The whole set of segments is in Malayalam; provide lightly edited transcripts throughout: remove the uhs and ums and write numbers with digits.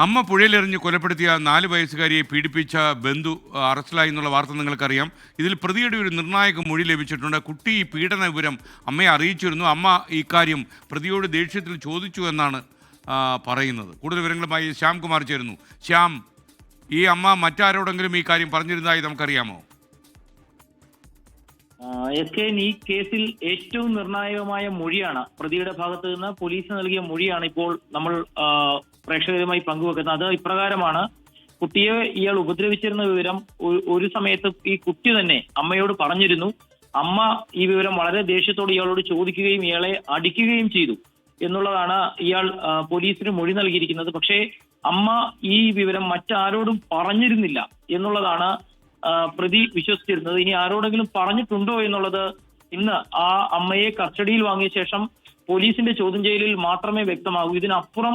അമ്മ പുഴയിലെറിഞ്ഞ് കൊലപ്പെടുത്തിയ 4 വയസ്സുകാരിയെ പീഡിപ്പിച്ച ബന്ധു അറസ്റ്റിലായി എന്നുള്ള വാർത്ത നിങ്ങൾക്കറിയാം. ഇതിൽ പ്രതിയുടെ ഒരു നിർണായക മൊഴി ലഭിച്ചിട്ടുണ്ട്. കുട്ടി ഈ പീഡന വിവരം അമ്മയെ അറിയിച്ചിരുന്നു. അമ്മ ഇക്കാര്യം പ്രതിയോട് ദേഷ്യത്തിൽ ചോദിച്ചു എന്നാണ് പറയുന്നത്. കൂടുതൽ വിവരങ്ങളുമായി ശ്യാംകുമാർ ചേരുന്നു. ശ്യാം, ഈ അമ്മ മറ്റാരോടെങ്കിലും ഈ കാര്യം പറഞ്ഞിരുന്നതായി നമുക്കറിയാമോ? ഈ കേസിൽ ഏറ്റവും നിർണായകമായ മൊഴിയാണ് പ്രതിയുടെ ഭാഗത്ത് നിന്ന് പോലീസ് നൽകിയ മൊഴിയാണ് ഇപ്പോൾ നമ്മൾ പ്രേക്ഷകരുമായി പങ്കുവെക്കുന്നത്. അത് ഇപ്രകാരമാണ്: കുട്ടിയെ ഇയാൾ ഉപദ്രവിച്ചിരുന്ന വിവരം ഒരു സമയത്ത് ഈ കുട്ടി തന്നെ അമ്മയോട് പറഞ്ഞിരുന്നു. അമ്മ ഈ വിവരം വളരെ ദേഷ്യത്തോട് ഇയാളോട് ചോദിക്കുകയും ഇയാളെ അടിക്കുകയും ചെയ്തു എന്നുള്ളതാണ് ഇയാൾ പോലീസിന് മൊഴി നൽകിയിരിക്കുന്നത്. പക്ഷേ അമ്മ ഈ വിവരം മറ്റാരോടും പറഞ്ഞിരുന്നില്ല എന്നുള്ളതാണ് പ്രതി വിശ്വസിച്ചിരുന്നത്. ഇനി ആരോടെങ്കിലും പറഞ്ഞിട്ടുണ്ടോ എന്നുള്ളത് ഇന്ന് ആ അമ്മയെ കസ്റ്റഡിയിൽ വാങ്ങിയ ശേഷം പോലീസിന്റെ ചോദ്യം ചെയ്യലിൽ മാത്രമേ വ്യക്തമാകൂ. ഇതിനപ്പുറം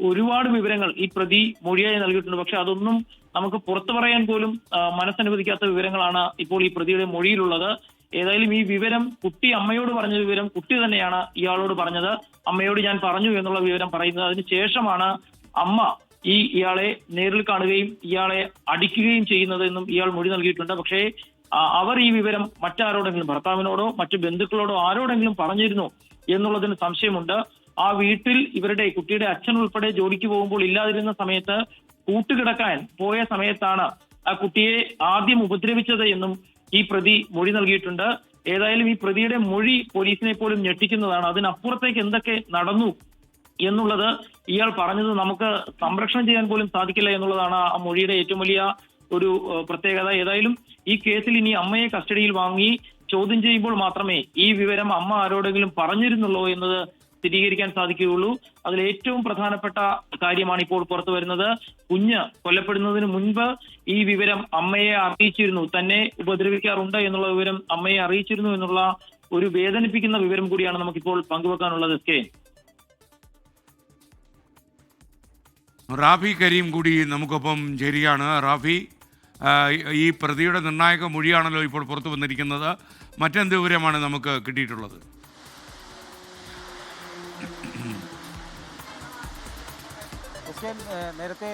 ഒരുപാട് വിവരങ്ങൾ ഈ പ്രതി മൊഴിയായി നൽകിയിട്ടുണ്ട്. പക്ഷെ അതൊന്നും നമുക്ക് പുറത്തു പറയാൻ പോലും മനസ്സനുവദിക്കാത്ത വിവരങ്ങളാണ് ഇപ്പോൾ ഈ പ്രതിയുടെ മൊഴിയിലുള്ളത്. ഏതായാലും ഈ വിവരം കുട്ടി അമ്മയോട് പറഞ്ഞ വിവരം കുട്ടി തന്നെയാണ് ഇയാളോട് പറഞ്ഞത്. അമ്മയോട് ഞാൻ പറഞ്ഞു എന്നുള്ള വിവരം പറയുന്നത്. അതിനുശേഷമാണ് അമ്മ ഇയാളെ നേരിൽ കാണുകയും ഇയാളെ അടിക്കുകയും ചെയ്യുന്നതെന്നും ഇയാൾ മൊഴി നൽകിയിട്ടുണ്ട്. പക്ഷേ അവർ ഈ വിവരം മറ്റാരോടെങ്കിലും, ഭർത്താവിനോടോ മറ്റു ബന്ധുക്കളോടോ ആരോടെങ്കിലും പറഞ്ഞിരുന്നു എന്നുള്ളതിന് സംശയമുണ്ട്. ആ വീട്ടിൽ ഇവരുടെ കുട്ടിയുടെ അച്ഛൻ ഉൾപ്പെടെ ജോലിക്ക് പോകുമ്പോൾ ഇല്ലാതിരുന്ന സമയത്ത് കൂട്ടുകിടക്കാൻ പോയ സമയത്താണ് ആ കുട്ടിയെ ആദ്യം ഉപദ്രവിച്ചത് എന്നും ഈ പ്രതി മൊഴി നൽകിയിട്ടുണ്ട്. ഏതായാലും ഈ പ്രതിയുടെ മൊഴി പോലീസിനെ പോലും ഞെട്ടിക്കുന്നതാണ്. അതിനപ്പുറത്തേക്ക് എന്തൊക്കെ നടന്നു എന്നുള്ളത് ഇയാൾ പറഞ്ഞത് നമുക്ക് സംരക്ഷണം ചെയ്യാൻ പോലും സാധിക്കില്ല എന്നുള്ളതാണ് ആ മൊഴിയുടെ ഏറ്റവും വലിയ ഒരു പ്രത്യേകത. ഏതായാലും ഈ കേസിൽ ഇനി അമ്മയെ കസ്റ്റഡിയിൽ വാങ്ങി ചോദ്യം ചെയ്യുമ്പോൾ മാത്രമേ ഈ വിവരം അമ്മ ആരോടെങ്കിലും പറഞ്ഞിരുന്നുള്ളൂ എന്നത് സ്ഥിരീകരിക്കാൻ സാധിക്കുകയുള്ളൂ. അതിൽ ഏറ്റവും പ്രധാനപ്പെട്ട കാര്യമാണ് ഇപ്പോൾ പുറത്തു വരുന്നത്. കുഞ്ഞ് കൊല്ലപ്പെടുന്നതിന് മുൻപ് ഈ വിവരം അമ്മയെ അറിയിച്ചിരുന്നു, തന്നെ ഉപദ്രവിക്കാറുണ്ട് എന്നുള്ള വിവരം അമ്മയെ അറിയിച്ചിരുന്നു എന്നുള്ള ഒരു വേദനിപ്പിക്കുന്ന വിവരം കൂടിയാണ് നമുക്കിപ്പോൾ പങ്കുവെക്കാനുള്ളത്. റാഫി കരീം കൂടി നമുക്കൊപ്പം ചേരുകയാണ്. റാഫി, ഈ പ്രതിയുടെ നിർണായക മൊഴിയാണല്ലോ ഇപ്പോൾ പുറത്തു വന്നിരിക്കുന്നത്. മറ്റെന്ത് വിവരമാണ് നമുക്ക് കിട്ടിയിട്ടുള്ളത്? നേരത്തെ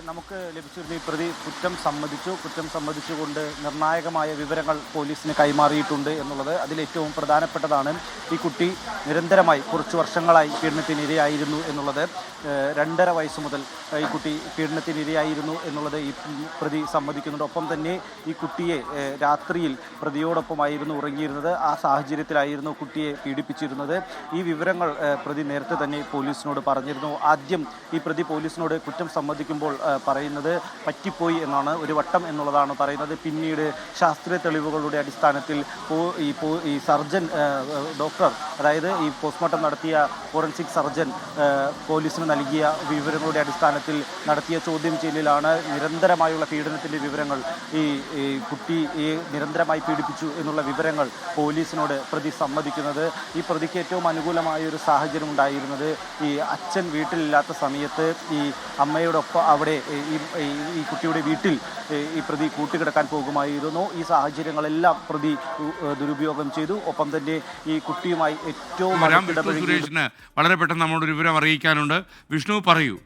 നമുക്ക് ലഭിച്ചിരുന്ന ഈ പ്രതി കുറ്റം സമ്മതിച്ചുകൊണ്ട് നിർണായകമായ വിവരങ്ങൾ പോലീസിന് കൈമാറിയിട്ടുണ്ട് എന്നുള്ളത്. അതിലേറ്റവും പ്രധാനപ്പെട്ടതാണ് ഈ കുട്ടി നിരന്തരമായി കുറച്ച് വർഷങ്ങളായി പീഡനത്തിനിരയായിരുന്നു എന്നുള്ളത്. 2.5 വയസ്സ് മുതൽ ഈ കുട്ടി പീഡനത്തിനിരയായിരുന്നു എന്നുള്ളത് ഈ പ്രതി സമ്മതിക്കുന്നുണ്ട്. ഒപ്പം തന്നെ ഈ കുട്ടിയെ രാത്രിയിൽ പ്രതിയോടൊപ്പമായിരുന്നു ഉറങ്ങിയിരുന്നത്. ആ സാഹചര്യത്തിലായിരുന്നു കുട്ടിയെ പീഡിപ്പിച്ചിരുന്നത്. ഈ വിവരങ്ങൾ പ്രതി നേരത്തെ തന്നെ പോലീസിനോട് പറഞ്ഞിരുന്നു. ആദ്യം ഈ പ്രതി പോലീസിനോട് കുറ്റം സമ്മതിക്കുമ്പോൾ പറയുന്നത് പറ്റിപ്പോയി എന്നാണ്, ഒരു വട്ടം എന്നുള്ളതാണ് പറയുന്നത്. പിന്നീട് ശാസ്ത്രീയ തെളിവുകളുടെ അടിസ്ഥാനത്തിൽ ഈ സർജൻ ഡോക്ടർ, അതായത് ഈ പോസ്റ്റ്മോർട്ടം നടത്തിയ ഫോറൻസിക് സർജൻ പോലീസിന് നൽകിയ വിവരങ്ങളുടെ അടിസ്ഥാനത്തിൽ നടത്തിയ ചോദ്യം ചെയ്യലിലാണ് നിരന്തരമായുള്ള പീഡനത്തിൻ്റെ വിവരങ്ങൾ, ഈ കുട്ടിയെ നിരന്തരമായി പീഡിപ്പിച്ചു എന്നുള്ള വിവരങ്ങൾ പോലീസിനോട് പ്രതി സമ്മതിക്കുന്നത്. ഈ പ്രതിക്ക് ഏറ്റവും അനുകൂലമായ ഒരു സാഹചര്യം ഉണ്ടായിരുന്നത് ഈ അച്ഛൻ വീട്ടിലില്ലാത്ത സമയത്ത് ഈ അമ്മയോടൊപ്പം അവിടെ ഈ കുട്ടിയുടെ വീട്ടിൽ ഈ പ്രതി കൂട്ടുകിടക്കാൻ പോകുമായിരുന്നു. ഈ സാഹചര്യങ്ങളെല്ലാം പ്രതി ദുരുപയോഗം ചെയ്തു. ഒപ്പം തന്നെ ഈ കുട്ടിയുമായി ഏറ്റവും സുരേഷിന് വളരെ പെട്ടെന്ന് നമ്മളോട് ഒരു വിവരം അറിയിക്കാനുണ്ട്. വിഷ്ണു, പറയൂ.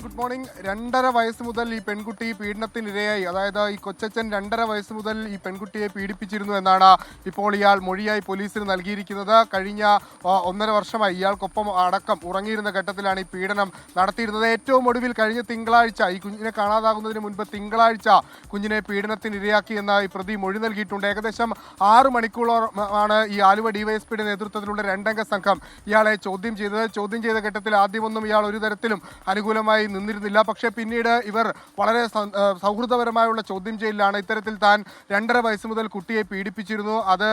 Good morning. 2.5 വയസ്സ് മുതൽ ഈ പെൺകുട്ടി പീഡനത്തിനിരയായി, അതായത് ഈ കൊച്ചച്ഛൻ 2.5 വയസ്സ് മുതൽ ഈ പെൺകുട്ടിയെ പീഡിപ്പിച്ചിരുന്നു എന്നാണ് ഇപ്പോൾ ഇയാൾ മൊഴിയായി പോലീസിന് നൽകിയിരിക്കുന്നത്. കഴിഞ്ഞ 1.5 വർഷമായി ഇയാൾക്കൊപ്പം അടക്കം ഉറങ്ങിയിരുന്ന ഘട്ടത്തിലാണ് ഈ പീഡനം നടത്തിയിരുന്നത്. ഏറ്റവും ഒടുവിൽ കഴിഞ്ഞ തിങ്കളാഴ്ച, ഈ കുഞ്ഞിനെ കാണാതാകുന്നതിന് മുൻപ് തിങ്കളാഴ്ച കുഞ്ഞിനെ പീഡനത്തിനിരയാക്കി എന്ന ഈ പ്രതി മൊഴി നൽകിയിട്ടുണ്ട്. ഏകദേശം 6 മണിക്കൂറോളമാണ് ഈ ആലുവ ഡിവൈഎസ്പിയുടെ നേതൃത്വത്തിലുള്ള 2-അംഗ സംഘം ഇയാളെ ചോദ്യം ചെയ്തത്. ചോദ്യം ചെയ്ത ഘട്ടത്തിൽ ആദ്യമൊന്നും ഇയാൾ ഒരു തരത്തിലും അനുകൂലമായി നിന്നിരുന്നില്ല. പക്ഷേ പിന്നീട് ഇവർ വളരെ സൗഹൃദപരമായുള്ള ചോദ്യം ചെയ്യലിലാണ് ഇത്തരത്തിൽ താൻ 2.5 വയസ്സ് മുതൽ കുട്ടിയെ പീഡിപ്പിച്ചിരുന്നു, അത്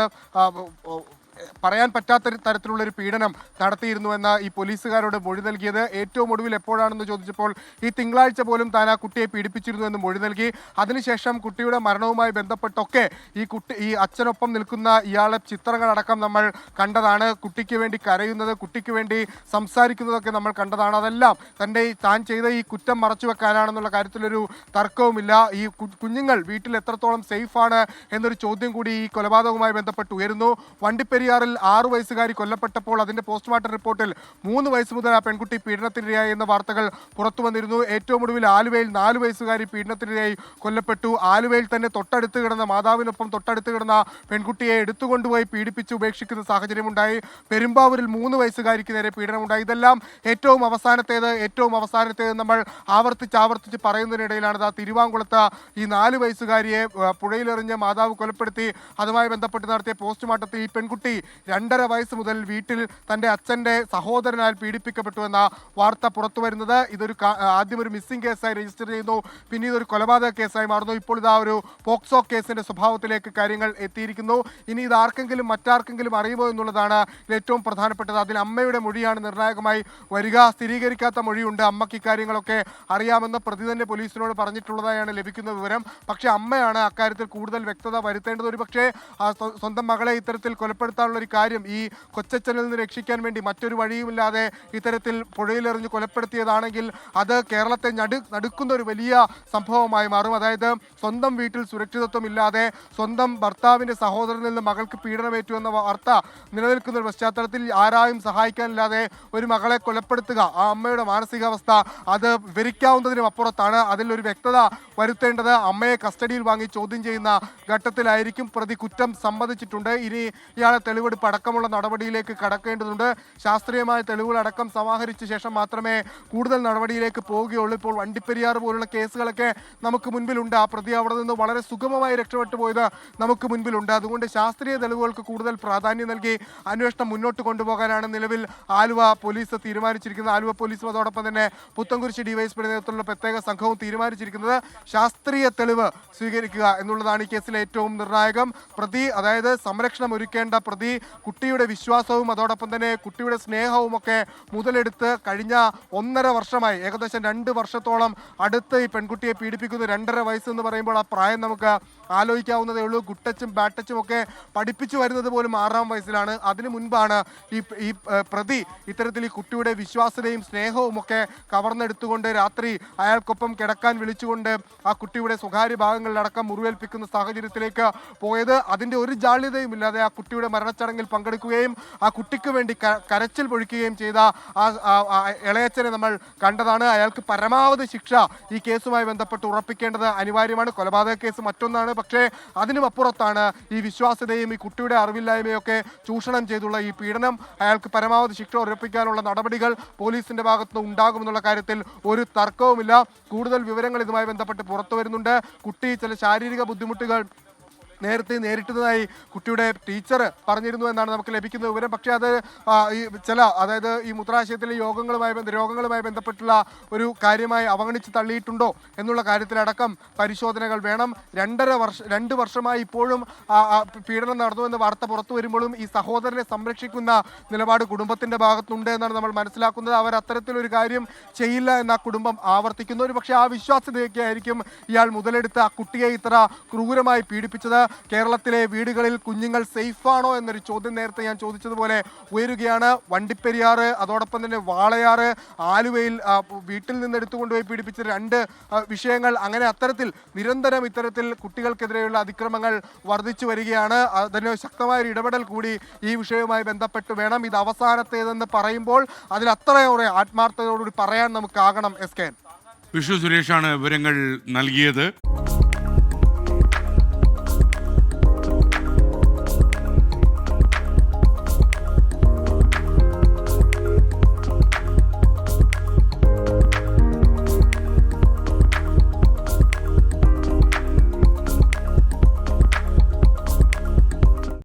പറയാൻ പറ്റാത്ത തരത്തിലുള്ളൊരു പീഡനം നടത്തിയിരുന്നുവെന്ന് ഈ പോലീസുകാരോട് മൊഴി നൽകിയത്. ഏറ്റവും ഒടുവിൽ എപ്പോഴാണെന്ന് ചോദിച്ചപ്പോൾ ഈ തിങ്കളാഴ്ച പോലും താൻ ആ കുട്ടിയെ പീഡിപ്പിച്ചിരുന്നു എന്ന് മൊഴി നൽകി. അതിനുശേഷം കുട്ടിയുടെ മരണവുമായി ബന്ധപ്പെട്ടൊക്കെ ഈ അച്ഛനൊപ്പം നിൽക്കുന്ന ഇയാളെ ചിത്രങ്ങളടക്കം നമ്മൾ കണ്ടതാണ്. കുട്ടിക്ക് വേണ്ടി കരയുന്നത്, കുട്ടിക്ക് വേണ്ടി സംസാരിക്കുന്നതൊക്കെ നമ്മൾ കണ്ടതാണ്. അതെല്ലാം താൻ ചെയ്ത ഈ കുറ്റം മറച്ചു വെക്കാനാണെന്നുള്ള കാര്യത്തിലൊരു തർക്കവുമില്ല. ഈ കുഞ്ഞുങ്ങൾ വീട്ടിൽ എത്രത്തോളം സേഫാണ് എന്നൊരു ചോദ്യം കൂടി ഈ കൊലപാതകവുമായി ബന്ധപ്പെട്ട് ഉയരുന്നു. വണ്ടിപ്പെരിയാർ വണ്ടിപ്പെരിയാറിൽ 6 വയസ്സുകാരി കൊല്ലപ്പെട്ടപ്പോൾ അതിന്റെ പോസ്റ്റ്മോർട്ടം റിപ്പോർട്ടിൽ 3 വയസ്സ് മുതൽ ആ പെൺകുട്ടി പീഡനത്തിനിരയായി എന്ന വാർത്തകൾ പുറത്തു വന്നിരുന്നു. ഏറ്റവും ഒടുവിൽ ആലുവയിൽ 4 വയസ്സുകാരി പീഡനത്തിനിരയായി കൊല്ലപ്പെട്ടു. ആലുവയിൽ തന്നെ തൊട്ടടുത്ത് കിടന്ന മാതാവിനൊപ്പം തൊട്ടടുത്ത് കിടന്ന പെൺകുട്ടിയെ എടുത്തുകൊണ്ടുപോയി പീഡിപ്പിച്ച് ഉപേക്ഷിക്കുന്ന സാഹചര്യമുണ്ടായി. പെരുമ്പാവൂരിൽ 3 വയസ്സുകാരിക്ക് നേരെ പീഡനമുണ്ടായി. ഇതെല്ലാം ഏറ്റവും അവസാനത്തേത് നമ്മൾ ആവർത്തിച്ച് പറയുന്നതിനിടയിലാണ് തിരുവാങ്കുളത്ത് ഈ 4 വയസ്സുകാരിയെ പുഴയിലെറിഞ്ഞ് മാതാവ് കൊലപ്പെടുത്തി. അതുമായി ബന്ധപ്പെട്ട് നടത്തിയ പോസ്റ്റ്മോർട്ടത്തിൽ ഈ പെൺകുട്ടി 2.5 വയസ്സ് മുതൽ വീട്ടിൽ തൻ്റെ അച്ഛൻ്റെ സഹോദരനാൽ പീഡിപ്പിക്കപ്പെട്ടു എന്ന വാർത്ത പുറത്തു വരുന്നത്. ഇതൊരു ആദ്യം ഒരു മിസ്സിംഗ് കേസായി രജിസ്റ്റർ ചെയ്യുന്നു, പിന്നീട് ഒരു കൊലപാതക കേസായി മാറുന്നു. ഇപ്പോൾ ഇതാ ഒരു പോക്സോ കേസിന്റെ സ്വഭാവത്തിലേക്ക് കാര്യങ്ങൾ എത്തിയിരിക്കുന്നു. ഇനി ഇത് മറ്റാർക്കെങ്കിലും അറിയുമോ എന്നുള്ളതാണ് ഏറ്റവും പ്രധാനപ്പെട്ടത്. അതിൽ അമ്മയുടെ മൊഴിയാണ് നിർണായകമായി വരിക. സ്ഥിരീകരിക്കാത്ത മൊഴിയുണ്ട്. അമ്മയ്ക്ക് ഇക്കാര്യങ്ങളൊക്കെ അറിയാമെന്ന് പ്രതി തന്നെ പോലീസിനോട് പറഞ്ഞിട്ടുള്ളതായാണ് ലഭിക്കുന്ന വിവരം. പക്ഷേ അമ്മയാണ് അക്കാര്യത്തിൽ കൂടുതൽ വ്യക്തത വരുത്തേണ്ടത്. ഒരു പക്ഷേ സ്വന്തം മകളെ ഇത്തരത്തിൽ കൊലപ്പെടുത്താനുള്ള ഒരു കാര്യം ഈ കൊച്ചച്ഛനിൽ നിന്ന് രക്ഷിക്കാൻ വേണ്ടി മറ്റൊരു വഴിയുമില്ലാതെ ഇത്തരത്തിൽ പുഴയിലെറിഞ്ഞ് കൊലപ്പെടുത്തിയതാണെങ്കിൽ അത് കേരളത്തെ നടുക്കുന്ന ഒരു വലിയ സംഭവമായി മാറും. അതായത് സ്വന്തം വീട്ടിൽ സുരക്ഷിതത്വം ഇല്ലാതെ സ്വന്തം ഭർത്താവിൻ്റെ സഹോദരനിൽ നിന്ന് മകൾക്ക് പീഡനമേറ്റു എന്ന വാർത്ത നിലനിൽക്കുന്ന ഒരു പശ്ചാത്തലത്തിൽ ആരായും സഹായിക്കാനില്ലാതെ ഒരു മകളെ കൊലപ്പെടുത്തുക, ആ അമ്മയുടെ മാനസികാവസ്ഥ അത് വിവരിക്കാവുന്നതിനും അപ്പുറത്താണ്. അതിലൊരു വ്യക്തത വരുത്തേണ്ടത് അമ്മയെ കസ്റ്റഡിയിൽ വാങ്ങി ചോദ്യം ചെയ്യുന്ന ഘട്ടത്തിലായിരിക്കും. പ്രതി കുറ്റം സമ്മതിച്ചിട്ടുണ്ട്. ഇനി ഇയാളെ തെളിവെടുപ്പ് അടക്കമുള്ള നടപടിയിലേക്ക് കടക്കേണ്ടതുണ്ട്. ശാസ്ത്രീയമായ തെളിവുകളടക്കം സമാഹരിച്ച ശേഷം മാത്രമേ കൂടുതൽ നടപടിയിലേക്ക് പോവുകയുള്ളൂ. ഇപ്പോൾ വണ്ടിപ്പെരിയാർ പോലുള്ള കേസുകളൊക്കെ നമുക്ക് മുൻപിലുണ്ട്. ആ പ്രതി അവിടെ നിന്ന് വളരെ സുഗമമായി രക്ഷപ്പെട്ടു പോയത് നമുക്ക് മുൻപിലുണ്ട്. അതുകൊണ്ട് ശാസ്ത്രീയ തെളിവുകൾക്ക് കൂടുതൽ പ്രാധാന്യം നൽകി അന്വേഷണം മുന്നോട്ട് കൊണ്ടുപോകാനാണ് നിലവിൽ ആലുവ പോലീസ് തീരുമാനിച്ചിരിക്കുന്നത്. ആലുവ പോലീസും അതോടൊപ്പം തന്നെ പുത്തൻകുരിശി ഡിവൈഎസ്പിയുടെ നേതൃത്വത്തിലുള്ള പ്രത്യേക സംഘവും തീരുമാനിച്ചിരിക്കുന്നത് ശാസ്ത്രീയ തെളിവ് സ്വീകരിക്കുക എന്നുള്ളതാണ് ഈ കേസിലെ ഏറ്റവും നിർണായകം. പ്രതി, അതായത് സംരക്ഷണം ഒരുക്കേണ്ട പ്രതി, കുട്ടിയുടെ വിശ്വാസവും അതോടൊപ്പം തന്നെ കുട്ടിയുടെ സ്നേഹവും ഒക്കെ മുതലെടുത്ത് കഴിഞ്ഞ 1.5 വർഷമായി, ഏകദേശം 2 വർഷത്തോളം അടുത്ത് ഈ പെൺകുട്ടിയെ പീഡിപ്പിക്കുന്നു. 2.5 വയസ്സ് എന്ന് പറയുമ്പോൾ ആ പ്രായം നമുക്ക് ആലോചിക്കാവുന്നതേ ഉള്ളൂ. ഗുട്ടച്ചും ബാറ്റച്ചും ഒക്കെ പഠിപ്പിച്ചു വരുന്നത് പോലും 6-ാം വയസ്സിലാണ്. അതിനു മുൻപാണ് ഈ പ്രതി ഇത്തരത്തിൽ ഈ കുട്ടിയുടെ വിശ്വാസതയും സ്നേഹവും ഒക്കെ കവർന്നെടുത്തുകൊണ്ട് രാത്രി അയാൾക്കൊപ്പം കിടക്കാൻ വിളിച്ചുകൊണ്ട് ആ കുട്ടിയുടെ സ്വകാര്യ ഭാഗങ്ങളിലടക്കം മുറിവേൽപ്പിക്കുന്ന സാഹചര്യത്തിലേക്ക് പോയത്. അതിൻ്റെ ഒരു ജാള്യതയും ഇല്ലാതെ ആ കുട്ടിയുടെ മരണച്ചടങ്ങിൽ പങ്കെടുക്കുകയും ആ കുട്ടിക്ക് വേണ്ടി കരച്ചിൽ പൊഴിക്കുകയും ചെയ്ത ആ ഇളയച്ചനെ നമ്മൾ കണ്ടതാണ്. അയാൾക്ക് പരമാവധി ശിക്ഷ ഈ കേസുമായി ബന്ധപ്പെട്ട് ഉറപ്പിക്കേണ്ടത് അനിവാര്യമാണ്. കൊലപാതക കേസ് മറ്റൊന്നാണ്, പക്ഷേ അതിനും അപ്പുറത്താണ് ഈ വിശ്വാസ്യതയും ഈ കുട്ടിയുടെ അറിവില്ലായ്മയൊക്കെ ചൂഷണം ചെയ്തുള്ള ഈ പീഡനം. അയാൾക്ക് പരമാവധി ശിക്ഷ ഉറപ്പിക്കാനുള്ള നടപടികൾ പോലീസിന്റെ ഭാഗത്തുനിന്ന് ഉണ്ടാകുമെന്നുള്ള കാര്യത്തിൽ ഒരു തർക്കവുമില്ല. കൂടുതൽ വിവരങ്ങൾ ഇതുമായി ബന്ധപ്പെട്ട് പുറത്തു വരുന്നുണ്ട്. കുട്ടി ചില ശാരീരിക ബുദ്ധിമുട്ടുകൾ നേരത്തെ നേരിട്ടതായി കുട്ടിയുടെ ടീച്ചർ പറഞ്ഞിരുന്നു എന്നാണ് നമുക്ക് ലഭിക്കുന്ന വിവരം. പക്ഷേ അത് അതായത് ഈ മൂത്രാശയത്തിലെ രോഗങ്ങളുമായി ബന്ധപ്പെട്ടുള്ള ഒരു കാര്യമായി അവഗണിച്ച് തള്ളിയിട്ടുണ്ടോ എന്നുള്ള കാര്യത്തിലടക്കം പരിശോധനകൾ വേണം. 2 വർഷമായി ഇപ്പോഴും പീഡനം നടന്നുവെന്ന വാർത്ത പുറത്തു വരുമ്പോഴും ഈ സഹോദരനെ സംരക്ഷിക്കുന്ന നിലപാട് കുടുംബത്തിന്റെ ഭാഗത്തുണ്ട് എന്നാണ് നമ്മൾ മനസ്സിലാക്കുന്നത്. അവർ അത്തരത്തിലൊരു കാര്യം ചെയ്യില്ല എന്ന കുടുംബം ആവർത്തിക്കുന്നു. ഒരു പക്ഷേ ആ വിശ്വാസ്യതയൊക്കെ ആയിരിക്കും ഇയാൾ മുതലെടുത്ത് ആ കുട്ടിയെ ഇത്ര ക്രൂരമായി പീഡിപ്പിച്ചത്. കേരളത്തിലെ വീടുകളിൽ കുഞ്ഞുങ്ങൾ സേഫാണോ എന്നൊരു ചോദ്യം നേരത്തെ ഞാൻ ചോദിച്ചതുപോലെ ഉയരുകയാണ്. വണ്ടിപ്പെരിയാറ്, അതോടൊപ്പം തന്നെ വാളയാറ്, ആലുവയിൽ വീട്ടിൽ നിന്ന് എടുത്തുകൊണ്ടുപോയി പീഡിപ്പിച്ച 2 വിഷയങ്ങൾ, അങ്ങനെ അത്തരത്തിൽ നിരന്തരം ഇത്തരത്തിൽ കുട്ടികൾക്കെതിരെയുള്ള അതിക്രമങ്ങൾ വർദ്ധിച്ചു വരികയാണ്. അതിന് ശക്തമായൊരു ഇടപെടൽ കൂടി ഈ വിഷയവുമായി ബന്ധപ്പെട്ട് വേണം. ഇത് അവസാനത്തേതെന്ന് പറയുമ്പോൾ അതിൽ അത്രയേറെ ആത്മാർത്ഥതയോടുകൂടി പറയാൻ നമുക്കാകണം. എസ് കെ വിഷു സുരേഷാണ് വിവരങ്ങൾ നൽകിയത്.